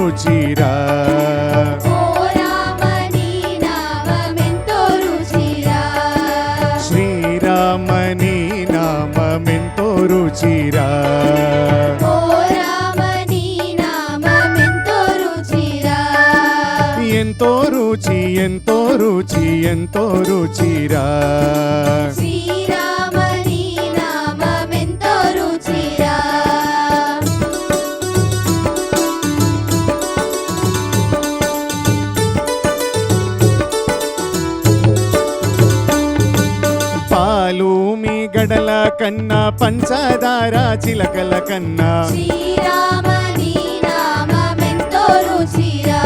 రుచిరా ఓ రామ నీ నామమెంతో రుచిరా శ్రీరామ నీ నామమెంతో రుచిరా ఓ రామ నీ నామమెంతో రుచిరా ఎంతో రుచి ఎంతో రుచి ఎంతో రుచిరా శ్రీరామ నీ నామమెంతో రుచిరా పాలు మీ గడల కన్నా పంచదార చిలకల కన్నా శ్రీరామ నీ నామమెంతో రుచిరా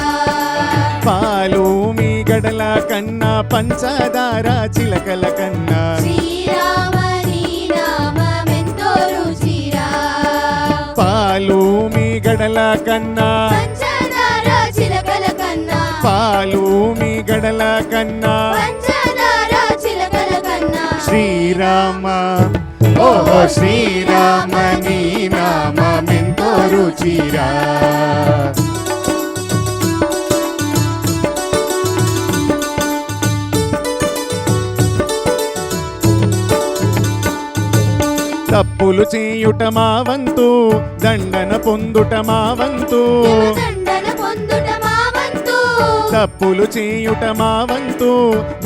పాలు మీ గడల కన్నా పంచదార చిలకల కన్నా శ్రీరామ నీ నామమెంతో రుచిరా పాలు మీ గడల కన్నా పంచదార చిలకల కన్నా పాలు మీ గడల కన్నా పంచదార చిలకల కన్నా శ్రీరామ ఓహో శ్రీరామ నీ నామమెంతో రుచిరా తప్పులు చేయుట మా వంతు దండన పొందుట మా వంతు దండన పొందుట మా వంతు తప్పులు చేయుట మా వంతు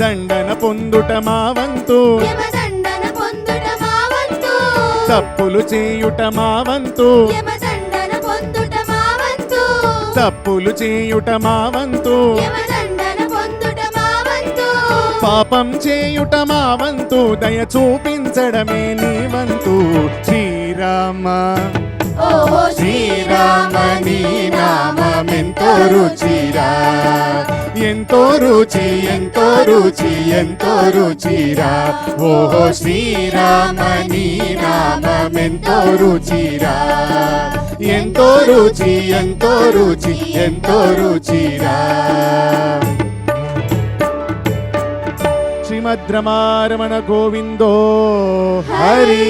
దండన పొందుట మా వంతు యమదండన పొందుట మా వంతు తప్పులు చేయుట మా వంతు యమదండన పొందుట మా వంతు తప్పులు చేయుట మా వంతు యమదండన పొందుట మా వంతు పాపం చేయుట మా వంతు దయ చూపించడమే నీ వంతు శ్రీరామ ఓహో శ్రీరామ నీ నామమెంతో రుచిరా ఎంతో రుచి ఎంతో రుచి ఎంతో రుచిరా ఓహో శ్రీరామ నీ నామమెంతో రుచిరా ఎంతో రుచి ఎంతో రుచి ఎంతో రుచిరా శ్రీమద్రమారమణ గోవిందో హరి